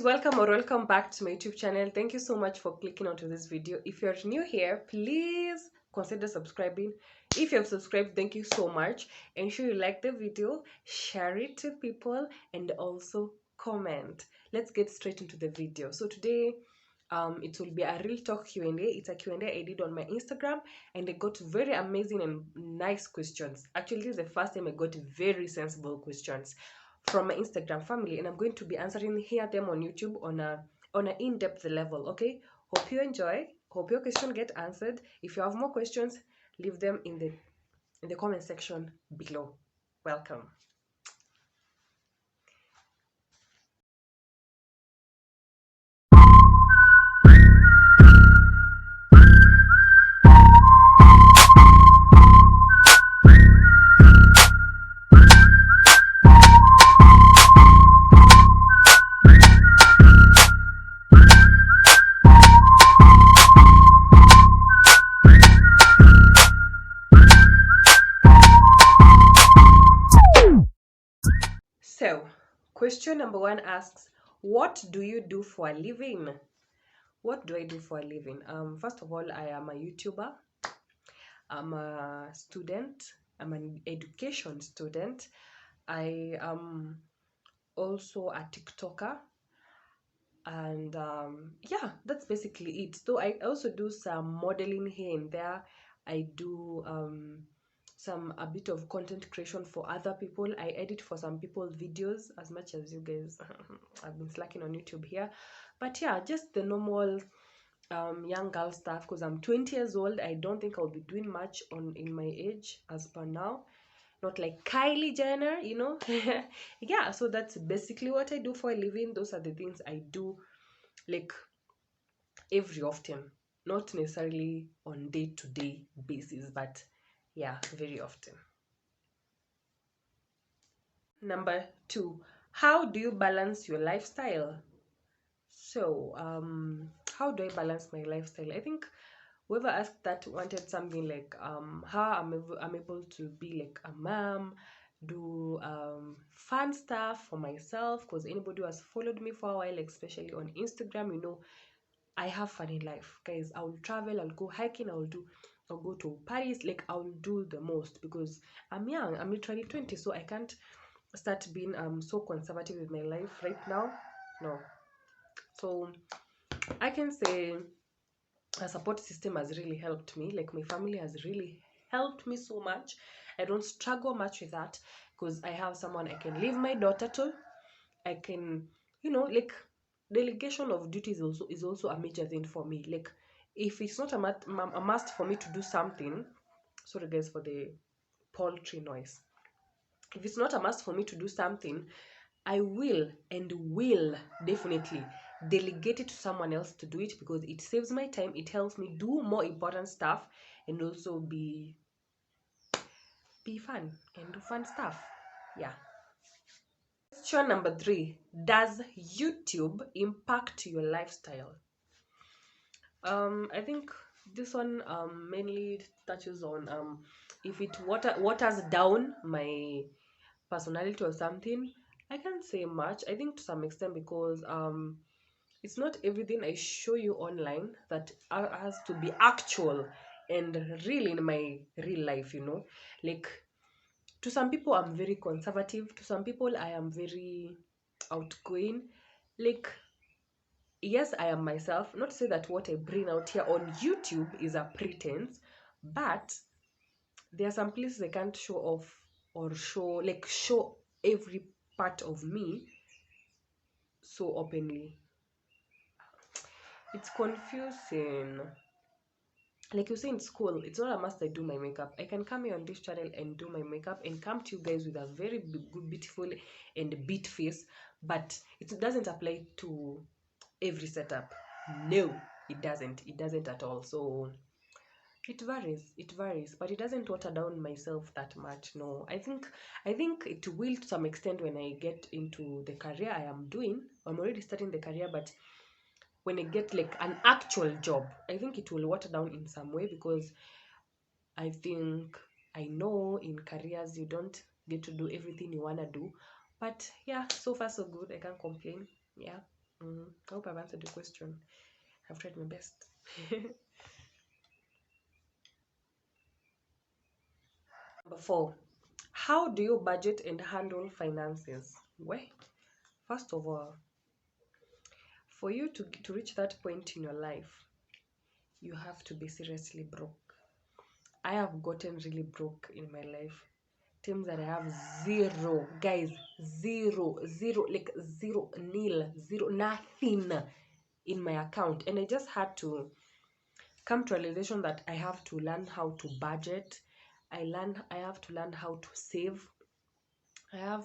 welcome or welcome back to my YouTube channel. Thank you so much for clicking onto this video. If you're new here, please consider subscribing. If you have subscribed, thank you so much. Ensure you like the video, share it to people, and also comment. Let's get straight into the video. So today it will be a real talk Q&A. It's a Q&A I did on my Instagram, and I got very amazing and nice questions. Actually, this is the first time I got very sensible questions from my Instagram family, and I'm going to be answering here them on YouTube on an in-depth level. Okay, hope you enjoy, hope your question get answered. If you have more questions, leave them in the comment section below. Welcome. So, question number one asks, what do you do for a living? What do I do for a living? First of all, I am a YouTuber. I'm a student. I'm an education student. I am also a TikToker. And yeah, that's basically it. So I also do some modeling here and there. I do a bit of content creation for other people. I edit for some people's videos, as much as you guys I've been slacking on YouTube here. But yeah, just the normal young girl stuff, because I'm 20 years old. I don't think I'll be doing much in my age as per now, not like Kylie Jenner, you know. Yeah, so that's basically what I do for a living. Those are the things I do, like, every often, not necessarily on day-to-day basis, but yeah, very often. Number two, how do you balance your lifestyle? So how do I balance my lifestyle? I think whoever asked that wanted something like how I'm able to be like a mom, do fun stuff for myself, because anybody who has followed me for a while, especially on Instagram, you know, I have fun in life, guys. I will travel, I'll go hiking, I'll go to Paris, like I'll do the most, because I'm young, I'm literally 20, so I can't start being so conservative with my life right now. No. So I can say a support system has really helped me. Like, my family has really helped me so much. I don't struggle much with that, because I have someone I can leave my daughter to. I can, you know, like, delegation of duties is also a major thing for me. Like, if it's not a must for me to do something, sorry guys for the poultry noise. If it's not a must for me to do something, I will definitely delegate it to someone else to do it, because it saves my time, it helps me do more important stuff, and also be fun and do fun stuff. Yeah. Question number three, does YouTube impact your lifestyle? I think this one mainly touches on if it waters down my personality or something. I can't say much. I think to some extent, because it's not everything I show you online that has to be actual and real in my real life, you know. Like, to some people I'm very conservative, to some people I am very outgoing. Like, yes, I am myself. Not to say that what I bring out here on YouTube is a pretense, but there are some places I can't show off, or show every part of me so openly. It's confusing. Like you say, in school, it's not a must I do my makeup. I can come here on this channel and do my makeup and come to you guys with a very good, beautiful, and beat face, but it doesn't apply to every setup. No, it doesn't at all. So it varies, but it doesn't water down myself that much. No, I think it will to some extent when I get into the career I am doing. I'm already starting the career, but when I get like an actual job, I think it will water down in some way, because I think I know in careers you don't get to do everything you want to do. But yeah, so far so good, I can't complain. Yeah. hope I've answered the question. I've tried my best. Number 4, how do you budget and handle finances? Well, first of all, for you to reach that point in your life, you have to be seriously broke. I have gotten really broke in my life. Times that I have zero, guys, zero, like zero, nil, zero, nothing in my account. And I just had to come to a realization that I have to learn how to budget. I have to learn how to save. I have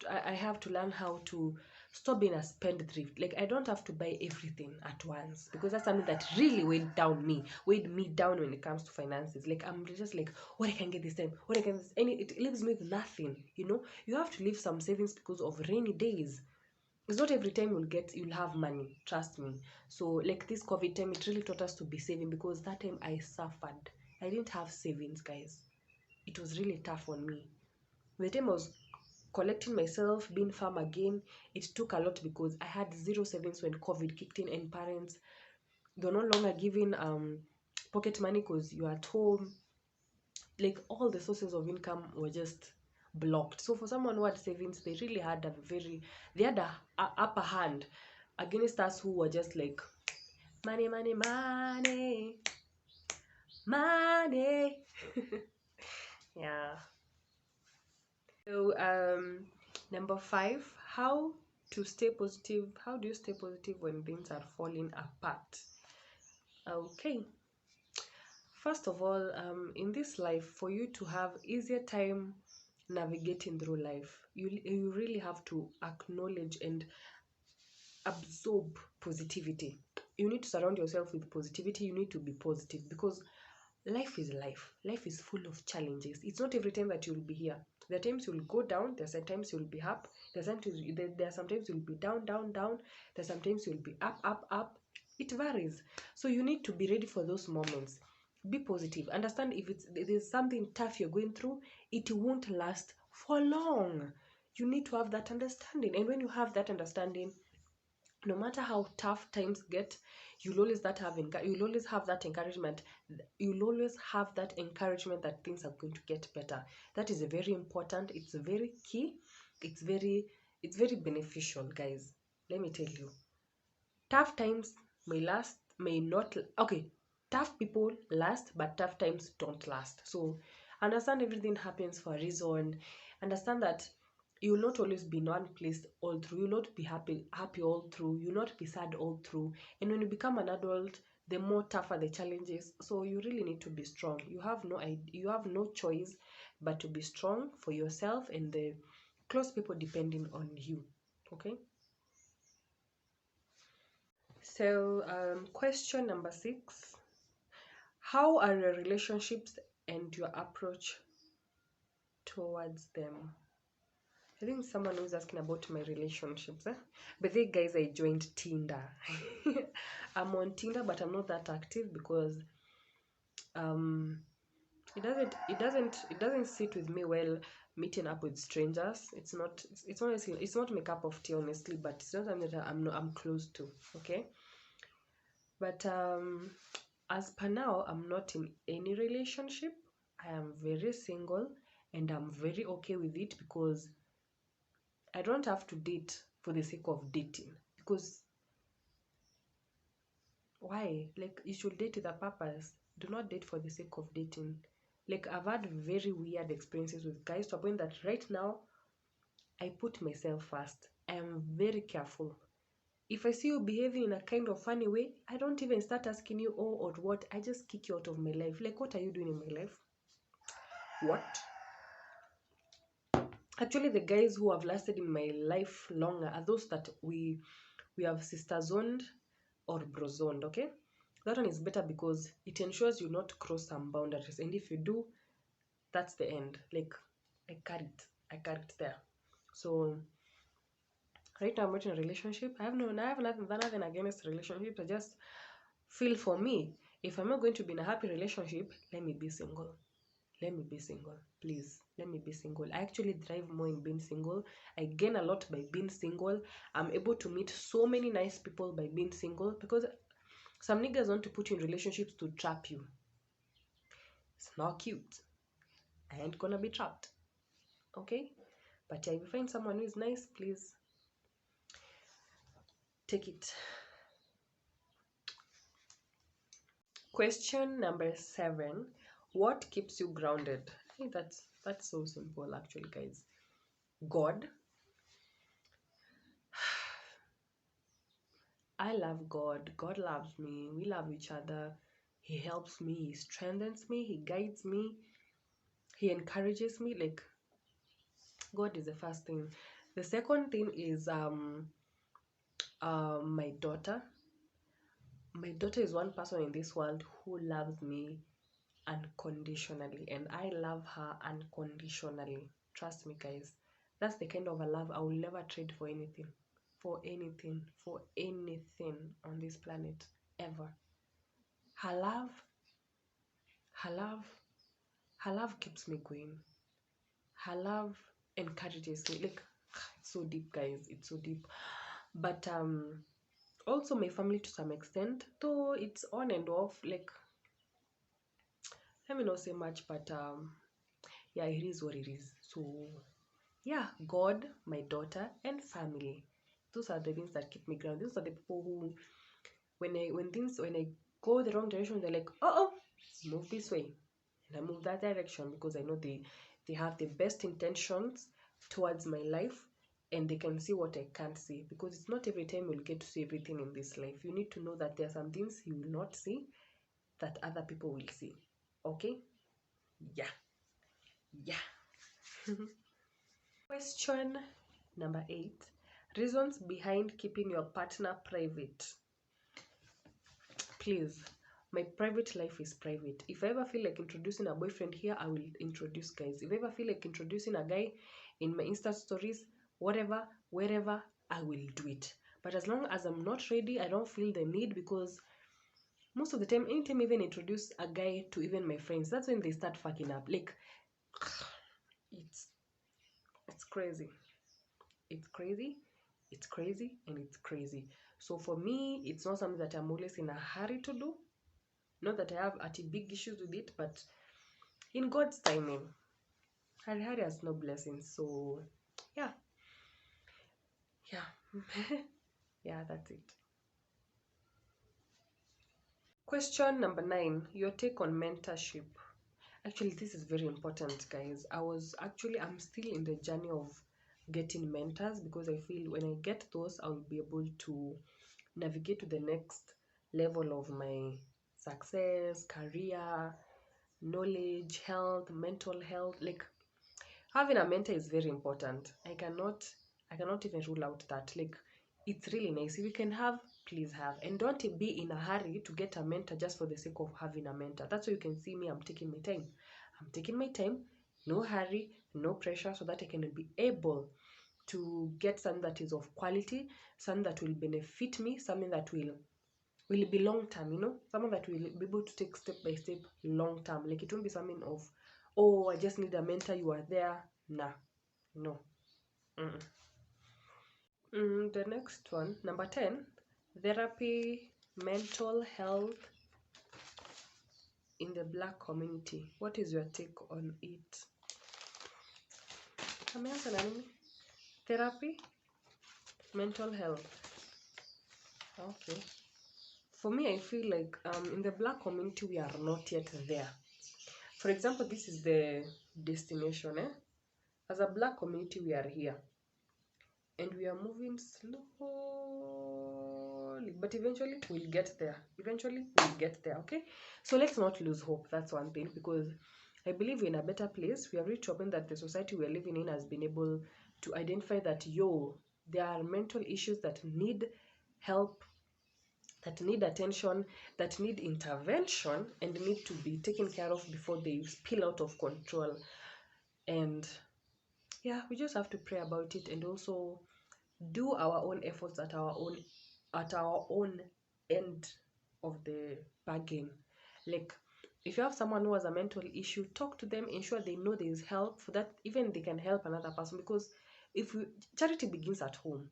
I have to learn how to stop being a spendthrift. Like, I don't have to buy everything at once, because that's something that really weighed me down when it comes to finances. Like, I'm just like, what I can get this time, what I can it leaves me with nothing. You have to leave some savings because of rainy days. It's not every time you'll have money, trust me. So, like, this COVID time, it really taught us to be saving, because that time I suffered. I didn't have savings, guys. It was really tough on me. The time I was collecting myself, being firm again, it took a lot, because I had zero savings when COVID kicked in, and parents, they're no longer giving pocket money because you're at home. Like, all the sources of income were just blocked. So for someone who had savings, they had a upper hand against us who were just like, money, money, money, money. Yeah. So, number 5, how do you stay positive when things are falling apart? Okay. First of all, in this life, for you to have easier time navigating through life, you really have to acknowledge and absorb positivity. You need to surround yourself with positivity. You need to be positive, because life is life. Life is full of challenges. It's not every time that you'll be here. There are times you'll go down. There are sometimes you'll be up. There are sometimes you'll be down, down, down. There are sometimes you'll be up, up, up. It varies. So you need to be ready for those moments. Be positive. Understand, if there's something tough you're going through, it won't last for long. You need to have that understanding. And when you have that understanding, no matter how tough times get, you'll always have that encouragement. You'll always have that encouragement that things are going to get better. That is very important. It's very key. It's very beneficial, guys. Let me tell you, tough times may not. Okay, tough people last, but tough times don't last. So understand, everything happens for a reason. Understand that you will not always be in one place all through. You will not be happy all through. You will not be sad all through. And when you become an adult, the more tougher the challenges. So you really need to be strong. You have no choice but to be strong for yourself and the close people depending on you. Okay. So, question number 6: how are your relationships and your approach towards them? I think someone was asking about my relationships. But then, guys, I joined Tinder. I'm on Tinder, but I'm not that active, because um it doesn't sit with me well meeting up with strangers. It's not my cup of tea, honestly, but it's not something that I'm close to. Okay. But as per now, I'm not in any relationship. I am very single, and I'm very okay with it, because I don't have to date for the sake of dating. Because why? Like, you should date with a purpose. Do not date for the sake of dating. Like, I've had very weird experiences with guys, to a point that right now I put myself first. I am very careful. If I see you behaving in a kind of funny way, I don't even start asking you, oh, or what. I just kick you out of my life. Like, what are you doing in my life? What? Actually, the guys who have lasted in my life longer are those that we have sister zoned or bro zoned. Okay, that one is better, because it ensures you not cross some boundaries, and if you do, that's the end. Like, I carried it there. So right now I'm not in a relationship. I have nothing against relationships. I just feel, for me, if I'm not going to be in a happy relationship, let me be single. let me be single. Please, let me be single. I actually thrive more in being single. I gain a lot by being single. I'm able to meet so many nice people by being single, because some niggas want to put you in relationships to trap you. It's not cute. I ain't gonna be trapped. Okay? But yeah, if you find someone who is nice, please take it. Question number 7. What keeps you grounded? Hey, that's so simple actually, guys. God. I love God. God loves me. We love each other. He helps me. He strengthens me. He guides me. He encourages me. Like, God is the first thing. The second thing is my daughter. My daughter is one person in this world who loves me unconditionally, and I love her unconditionally. Trust me, guys. That's the kind of a love I will never trade for anything. For anything. For anything on this planet. Ever. Her love, her love, her love keeps me going. Her love encourages me. Like, it's so deep, guys. It's so deep. But also my family to some extent, though it's on and off. Like, let me not say much, but yeah, it is what it is. So yeah, God, my daughter, and family. Those are the things that keep me grounded. Those are the people who, when I go the wrong direction, they're like, oh, move this way, and I move that direction, because I know they have the best intentions towards my life, and they can see what I can't see, because it's not every time you'll get to see everything in this life. You need to know that there are some things you will not see that other people will see. Okay? Yeah. Question number 8. Reasons behind keeping your partner private. Please, my private life is private. If I ever feel like introducing a boyfriend here, I will introduce, guys. If I ever feel like introducing a guy in my Insta stories, whatever, wherever, I will do it. But as long as I'm not ready, I don't feel the need, because most of the time, anytime I even introduce a guy to even my friends, that's when they start fucking up. Like, it's crazy. It's crazy, it's crazy, and it's crazy. So for me, it's not something that I'm always in a hurry to do. Not that I have big issues with it, but in God's timing, hurry has no blessings. So yeah, yeah, yeah, that's it. Question number 9. Your take on mentorship. Actually, this is very important, guys. I'm still in the journey of getting mentors, because I feel when I get those, I'll be able to navigate to the next level of my success, career, knowledge, health, mental health. Like, having a mentor is very important. I cannot even rule out that. Like, it's really nice. If you can have, please have. And don't be in a hurry to get a mentor just for the sake of having a mentor. That's why you can see me, I'm taking my time. I'm taking my time, no hurry, no pressure, so that I can be able to get something that is of quality, something that will benefit me, something that will be long term, someone that will be able to take step by step long term. Like, it won't be something of, oh, I just need a mentor, you are there. Nah, no. The next one, number 10, therapy, mental health in the Black community. What is your take on it? Ameanza na nini? Therapy, mental health. Okay. For me, I feel like in the Black community, we are not yet there. For example, this is the destination. As a Black community, we are here. And we are moving slowly. But eventually, we'll get there. Okay? So let's not lose hope. That's one thing. Because I believe we're in a better place. We have reached a point that the society we're living in has been able to identify that, there are mental issues that need help, that need attention, that need intervention, and need to be taken care of before they spill out of control. And yeah, we just have to pray about it, and also do our own efforts at our own end of the bargain. Like, If you have someone who has a mental issue, talk to them, ensure they know there is help, for that even they can help another person. Because if you, charity begins at home.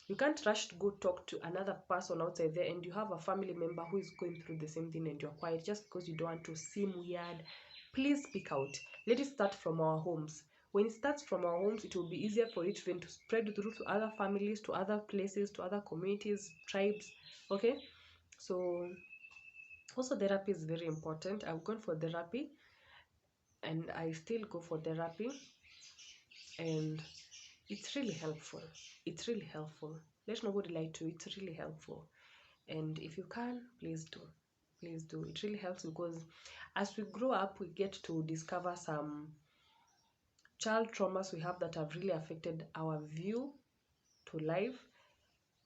You can't rush to go talk to another person outside there, and you have a family member who is going through the same thing and you're quiet just because you don't want to seem weird. Please speak out. Let it start from our homes. When it starts from our homes, it will be easier for it then to spread through to other families, to other places, to other communities, tribes. Okay? So also therapy is very important. I've gone for therapy and I still go for therapy, and it's really helpful. It's really helpful. Let nobody lie to you. It's really helpful. And if you can, please do. Please do. It really helps, because as we grow up, we get to discover some child traumas we have that have really affected our view to life,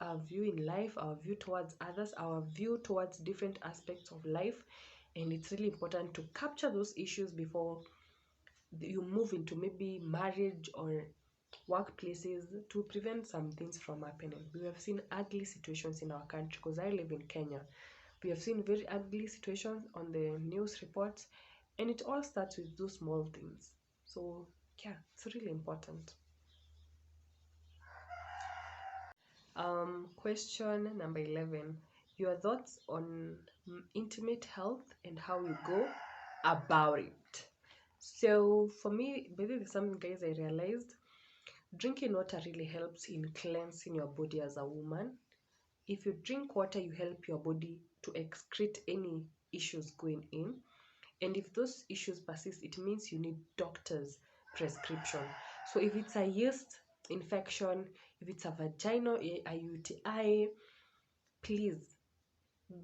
our view in life, our view towards others, our view towards different aspects of life. And it's really important to capture those issues before you move into maybe marriage or workplaces, to prevent some things from happening. We have seen ugly situations in our country, because I live in Kenya. We have seen very ugly situations on the news reports, and it all starts with those small things. So yeah, it's really important. Question number 11. Your thoughts on intimate health and how you go about it. So for me, maybe there's something, guys, I realized drinking water really helps in cleansing your body as a woman. If you drink water, you help your body to excrete any issues going in. And if those issues persist, it means you need doctor's prescription. So if it's a yeast infection, if it's a vaginal, a UTI, please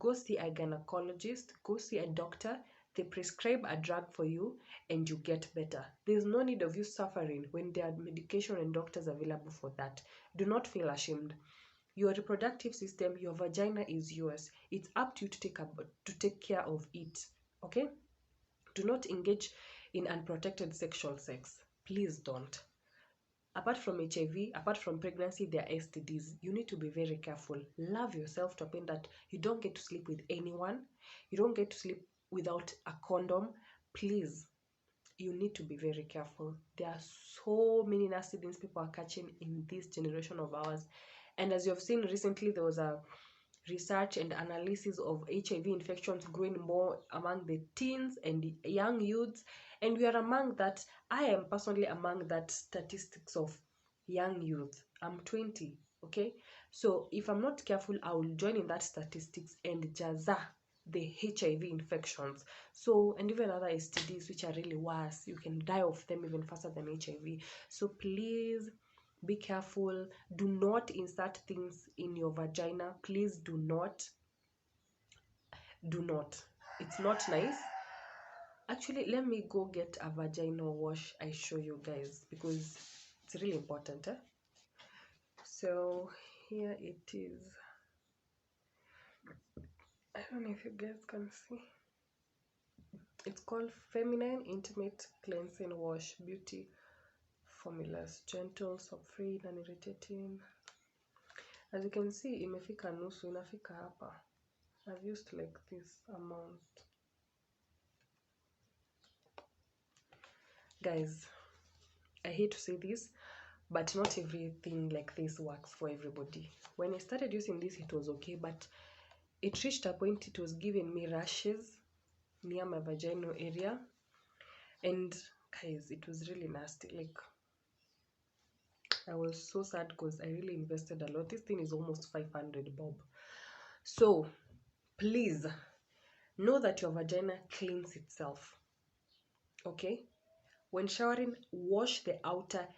go see a gynecologist, go see a doctor. They prescribe a drug for you and you get better. There's no need of you suffering when there are medication and doctors available for that. Do not feel ashamed. Your reproductive system, your vagina is yours. It's up to you to take care of it. Okay? Do not engage in unprotected sexual sex. Please don't. Apart from HIV, apart from pregnancy, there are STDs. You need to be very careful. Love yourself to a point that you don't get to sleep with anyone. You don't get to sleep without a condom. Please, you need to be very careful. There are so many nasty things people are catching in this generation of ours. And as you have seen recently, there was a research and analysis of HIV infections growing more among the teens and the young youths. And we are among that. I am personally among that statistics of young youth. I'm 20, okay? So if I'm not careful, I will join in that statistics and jaza the HIV infections. So, and even other STDs, which are really worse. You can die of them even faster than HIV. So please be careful. Do not insert things in your vagina. Please do not. Do not. It's not nice. Actually, let me go get a vaginal wash. I show you guys, because it's really important. So here it is. I don't know if you guys can see. It's called Feminine Intimate Cleansing Wash Beauty Formulas. Gentle, soap-free, non-irritating. As you can see, imefika nusu, inafika hapa. I've used like this amount. Guys, I hate to say this, but not everything like this works for everybody. When I started using this, it was okay, but it reached a point it was giving me rashes near my vaginal area. And guys, it was really nasty. Like, I was so sad because I really invested a lot. This thing is almost 500 bob. So please know that your vagina cleans itself. Okay? When showering, wash the outer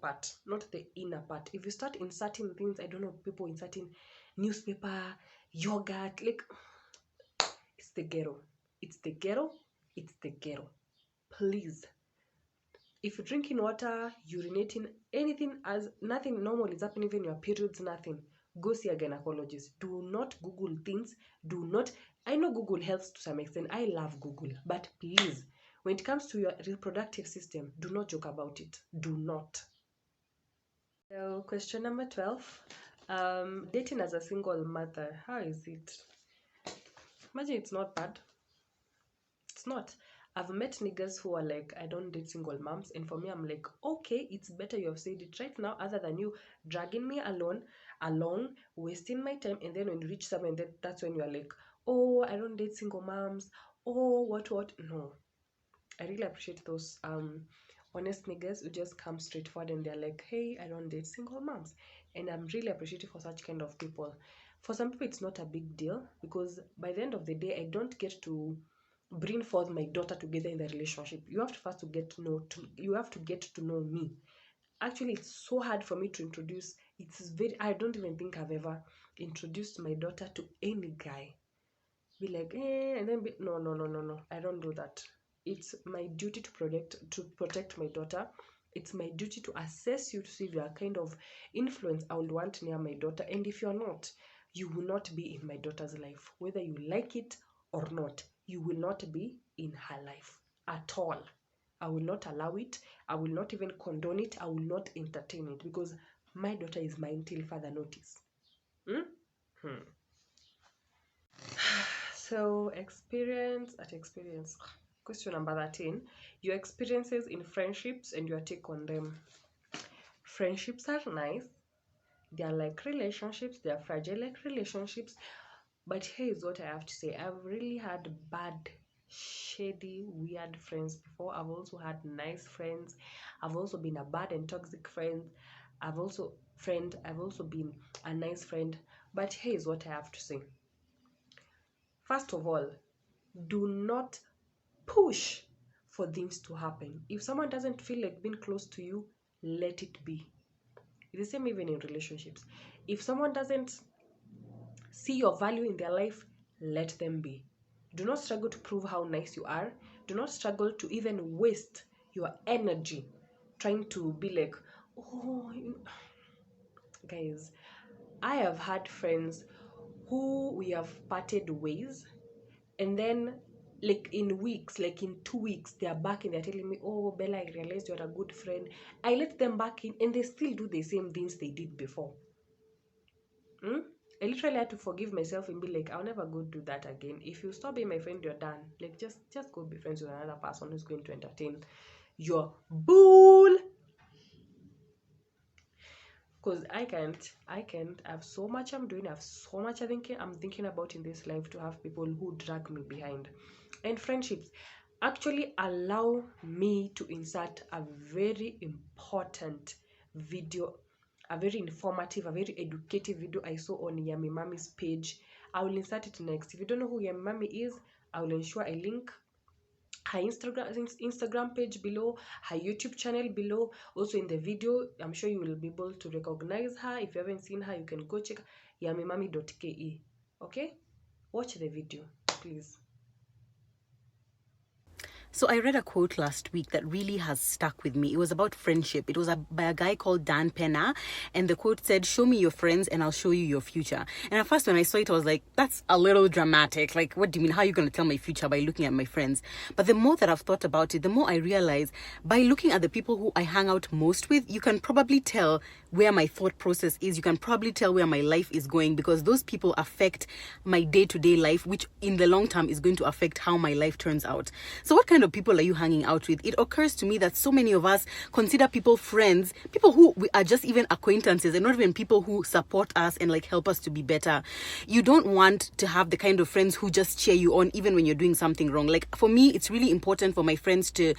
part, not the inner part. If you start inserting things, I don't know, people inserting newspaper, yogurt, like, it's the ghetto. It's the ghetto. It's the ghetto. Please. If you're drinking water, urinating, anything, as nothing normal is happening, even your periods, nothing, go see a gynecologist. Do not Google things. Do not. I know Google helps to some extent. I love Google. But please, when it comes to your reproductive system, do not joke about it. Do not. So, question number 12. Dating as a single mother. How is it? Imagine it's not bad. it's not. I've met niggas who are like, I don't date single moms, and for me, I'm like, okay, it's better you have said it right now, other than you dragging me along, wasting my time, and then when you reach somewhere, that's when you're like, oh, I don't date single moms, oh, what? No, I really appreciate those honest niggas who just come straight forward and they're like, hey, I don't date single moms. And I'm really appreciative for such kind of people. For some people, it's not a big deal because by the end of the day, I don't get to bring forth my daughter together in the relationship. You have to first to get to know you have to get to know me. Actually, it's so hard for me to introduce. I don't even think I've ever introduced my daughter to any guy. Be like, and then no. I don't do that. It's my duty to protect my daughter. It's my duty to assess you to see if you are kind of influence I would want near my daughter. And if you're not, you will not be in my daughter's life. Whether you like it or not, you will not be in her life at all. I will not allow it. I will not even condone it. I will not entertain it because my daughter is mine till further notice. So experience. Question number 13. Your experiences in friendships and your take on them. Friendships are nice. They are like relationships. They are fragile like relationships. But here's what I have to say. I've really had bad, shady, weird friends before. I've also had nice friends. I've also been a bad and toxic friend. I've also been a nice friend. But here's what I have to say. First of all, do not push for things to happen. If someone doesn't feel like being close to you, let it be. It's the same even in relationships. If someone doesn't see your value in their life, let them be. Do not struggle to prove how nice you are. Do not struggle to even waste your energy trying to be like, oh, guys, I have had friends who we have parted ways, and then like in weeks, like in 2 weeks, they are back and they're telling me, oh, Bella, I realized you're a good friend. I let them back in and they still do the same things they did before. I literally had to forgive myself and be like, I'll never go do that again. If you stop being my friend, you're done. Like, just go be friends with another person who's going to entertain your bull. Because I can't. I have so much I'm doing. I have so much I'm thinking about in this life to have people who drag me behind. And friendships actually allow me to insert a very important video, a very informative, a very educative video I saw on Yummy Mommy's page. I will insert it next. If you don't know who Yummy Mommy is, I will ensure I link her Instagram page below, her YouTube channel below, also in the video. I'm sure you will be able to recognize her. If you haven't seen her, you can go check yammymommy.ke. Okay, watch the video, please. So I read a quote last week that really has stuck with me. It was about friendship. It was by a guy called Dan Penna. And the quote said, show me your friends and I'll show you your future. And at first when I saw it, I was like, that's a little dramatic. Like, what do you mean? How are you going to tell my future by looking at my friends? But the more that I've thought about it, the more I realize by looking at the people who I hang out most with, you can probably tell where my thought process is. You can probably tell where my life is going because those people affect my day-to-day life, which in the long term is going to affect how my life turns out. So what kind of people are you hanging out with? It occurs to me that so many of us consider people friends, people who we are just even acquaintances and not even people who support us and like help us to be better. You don't want to have the kind of friends who just cheer you on even when you're doing something wrong. Like for me, it's really important for my friends to,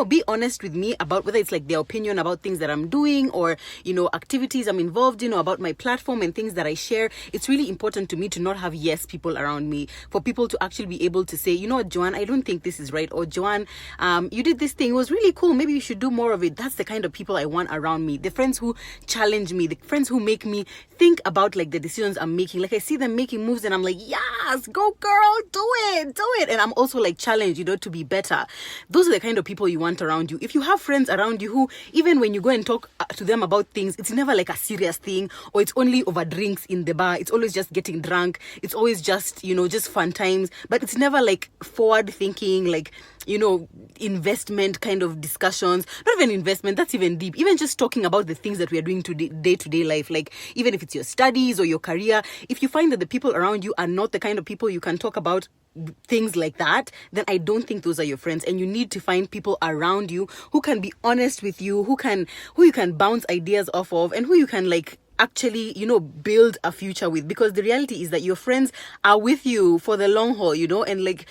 be honest with me about whether it's like their opinion about things that I'm doing or, activities I'm involved in or about my platform and things that I share. It's really important to me to not have yes people around me, for people to actually be able to say, you know what, Joanne, I don't think this is right, or Joanne, you did this thing, it was really cool, maybe you should do more of it. That's the kind of people I want around me. The friends who challenge me, the friends who make me think about like the decisions I'm making. Like I see them making moves and I'm like, yes, go girl, do it. And I'm also like challenged, to be better. Those are the kind of people you want around you. If you have friends around you who, even when you go and talk to them about things, it's never like a serious thing, or it's only over drinks in the bar, it's always just getting drunk, it's always just, just fun times, but it's never like forward thinking, like, investment kind of discussions. Not even investment, that's even deep. Even just talking about the things that we are doing today, day-to-day life, like even if it's your studies or your career, if you find that the people around you are not the kind of people you can talk about things like that, then I don't think those are your friends. And you need to find people around you who can be honest with you, who you can bounce ideas off of, and who you can like actually, build a future with. Because the reality is that your friends are with you for the long haul, and like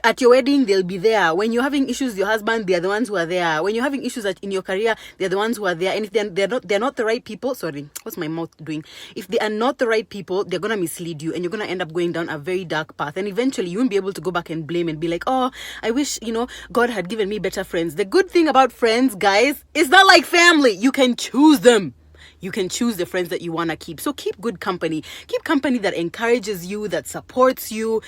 at your wedding they'll be there. When you're having issues with your husband, they're the ones who are there. When you're having issues in your career, they're the ones who are there. And if they're not the right people, sorry, what's my mouth doing, if they are not the right people, they're gonna mislead you, and you're gonna end up going down a very dark path. And eventually you won't be able to go back and blame and be like, oh, I wish God had given me better friends. The good thing about friends, guys, is not like family. You can choose them. You can choose the friends that you want to keep. So keep good company. Keep company that encourages you, that supports you,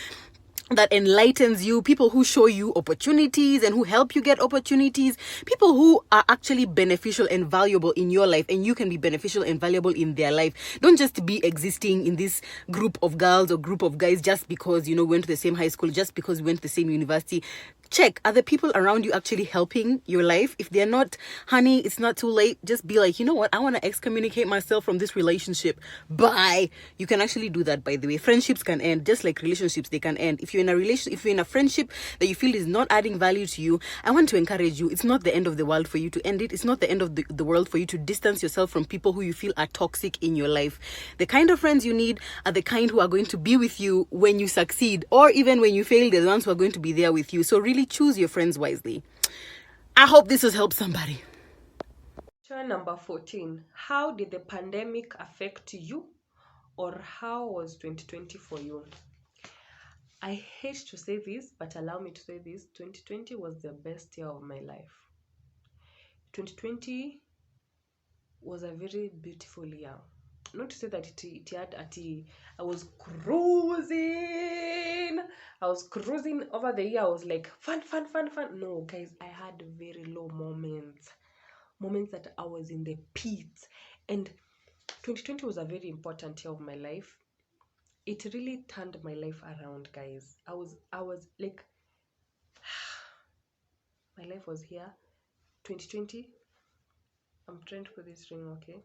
that enlightens you, people who show you opportunities and who help you get opportunities, people who are actually beneficial and valuable in your life, and you can be beneficial and valuable in their life. Don't just be existing in this group of girls or group of guys just because we went to the same high school, just because we went to the same university. Check, are the people around you actually helping your life? If they're not, honey, it's not too late. Just be like, you know what, I want to excommunicate myself from this relationship. Bye. You can actually do that, by the way. Friendships can end, just like relationships, they can end. If you're in a friendship that you feel is not adding value to you, I want to encourage you. It's not the end of the world for you to end it. It's not the end of the world for you to distance yourself from people who you feel are toxic in your life. The kind of friends you need are the kind who are going to be with you when you succeed, or even when you fail. They're the ones who are going to be there with you. So really choose your friends wisely. I hope this has helped somebody. Question number 14. How did the pandemic affect you, or how was 2020 for you? I hate to say this, but allow me to say this. 2020 was the best year of my life. 2020 was a very beautiful year. Not to say that it had I was cruising. Over the year. I was like fun. No, guys, I had very low moments that I was in the pits. And 2020 was a very important year of my life. It really turned my life around, guys. I was like, my life was here. 2020, I'm trying to put this ring, okay?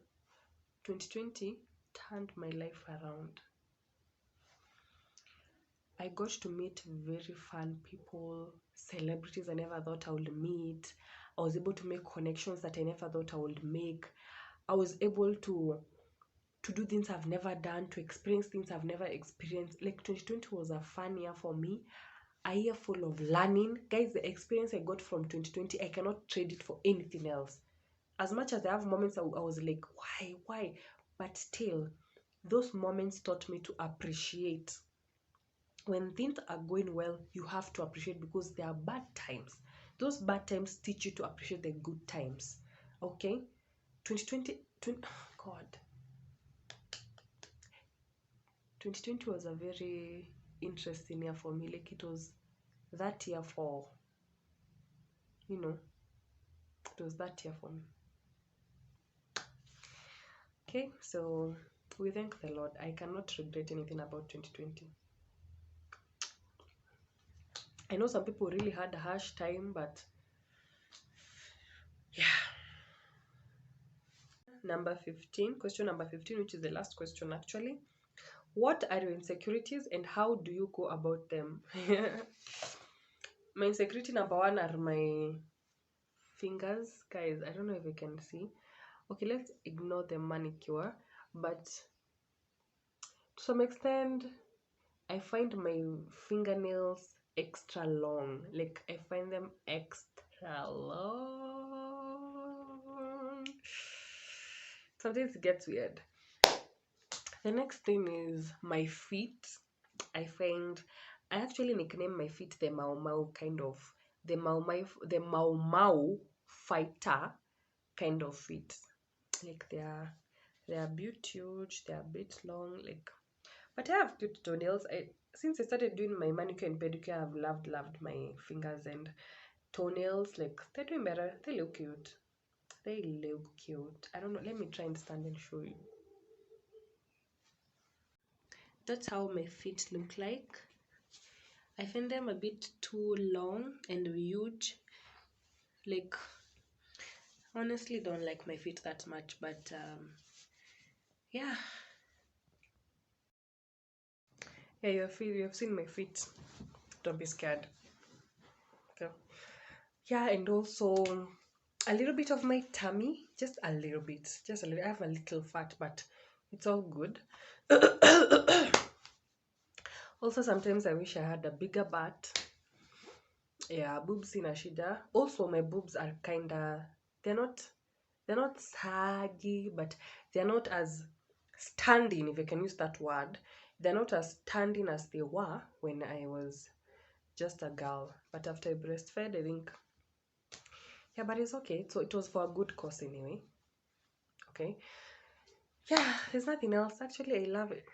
2020 turned my life around. I got to meet very fun people, celebrities I never thought I would meet. I was able to make connections that I never thought I would make. I was able to do things I've never done, to experience things I've never experienced. Like 2020 was a fun year for me, a year full of learning. Guys, the experience I got from 2020, I cannot trade it for anything else. As much as I have moments I was like, why? But still, those moments taught me to appreciate. When things are going well, you have to appreciate, because there are bad times. Those bad times teach you to appreciate the good times. Okay? 2020, God. 2020 was a very interesting year for me. Like, it was that year for, it was that year for me. Okay, so we thank the Lord. I cannot regret anything about 2020. I know some people really had a harsh time, but yeah. Question number 15, which is the last question actually. What are your insecurities and how do you go about them? My insecurity number one are my fingers. Guys, I don't know if you can see. Okay, let's ignore the manicure, but to some extent, I find my fingernails extra long. Like, I find them extra long. Sometimes it gets weird. The next thing is my feet. I actually nickname my feet the Mau Mau kind of, the Mau Mau fighter kind of feet. Like, they are a bit huge, they are a bit long, like, but I have cute toenails. Since I started doing my manicure and pedicure, I've loved my fingers and toenails. Like, they're doing better. They look cute. I don't know. Let me try and stand and show you. That's how my feet look like. I find them a bit too long and huge. Like, honestly, don't like my feet that much, but yeah. Yeah, you have seen my feet. Don't be scared. Okay. Yeah, and also a little bit of my tummy, just a little bit, just a little. I have a little fat, but it's all good. Also, sometimes I wish I had a bigger butt. Yeah, boobs in shida. Also, my boobs are kinda, they're not they're not saggy, but they're not as standing, if I can use that word. They're not as standing as they were when I was just a girl. But after I breastfed, I think, yeah, but it's okay. So it was for a good cause anyway. Okay. Yeah, there's nothing else. Actually, I love it.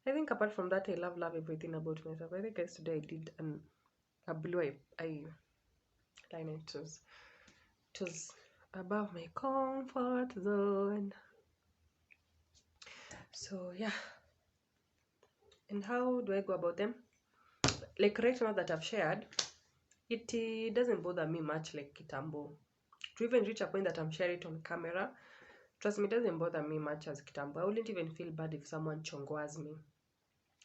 I think apart from that, I love everything about myself. I think yesterday I did a blue eye liner. It was above my comfort zone. So yeah. And how do I go about them? Like right now that I've shared, it doesn't bother me much like Kitambo. To even reach a point that I'm sharing it on camera, trust me, it doesn't bother me much as Kitambo. I wouldn't even feel bad if someone chongwas me.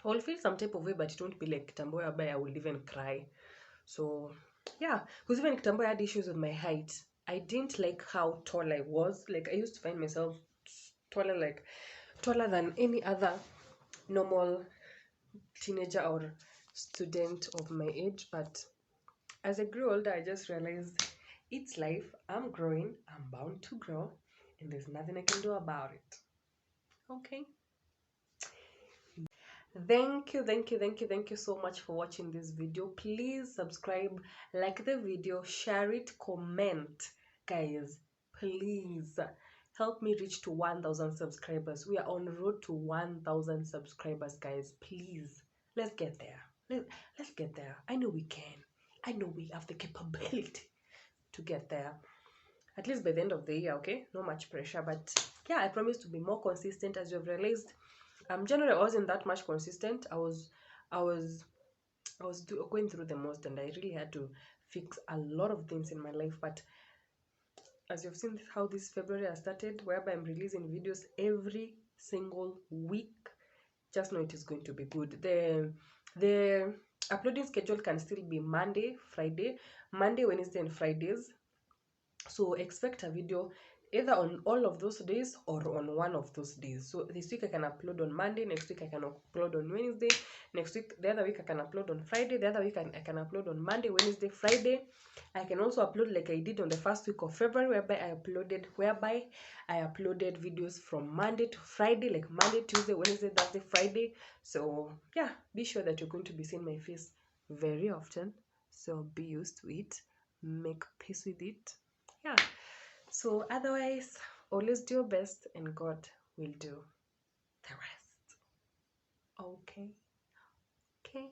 I will feel some type of way, but it won't be like Kitambo whereby I will even cry. So yeah, because even Kitambo had issues with my height. I didn't like how tall I was. Like I used to find myself taller, like taller than any other normal teenager or student of my age. But as I grew older, I just realized it's life. I'm growing. I'm bound to grow, and there's nothing I can do about it. Okay. Thank you so much for watching this video. Please subscribe, like the video, share it, comment. Guys, please help me reach to 1,000 subscribers. We are on road to 1,000 subscribers, guys. Please, let's get there. Let's get there. I know we can. I know we have the capability to get there. At least by the end of the year, okay? No much pressure, but yeah, I promise to be more consistent. As you've realized, generally I wasn't that much consistent. I was going through the most, and I really had to fix a lot of things in my life. But as you've seen how this February has started, whereby I'm releasing videos every single week, just know it is going to be good. The uploading schedule can still be Monday, Friday, Monday, Wednesday, and Fridays. So expect a video either on all of those days or on one of those days. So this week I can upload on Monday, next week I can upload on Wednesday, next week, the other week I can upload on Friday, the other week I can upload on Monday, Wednesday, Friday. I can also upload like I did on the first week of February, whereby I uploaded videos from Monday to Friday, like Monday, Tuesday, Wednesday, Thursday, Friday. So yeah, be sure that you're going to be seeing my face very often. So be used to it, make peace with it. Yeah, so otherwise, always do your best and God will do the rest. Okay. Okay.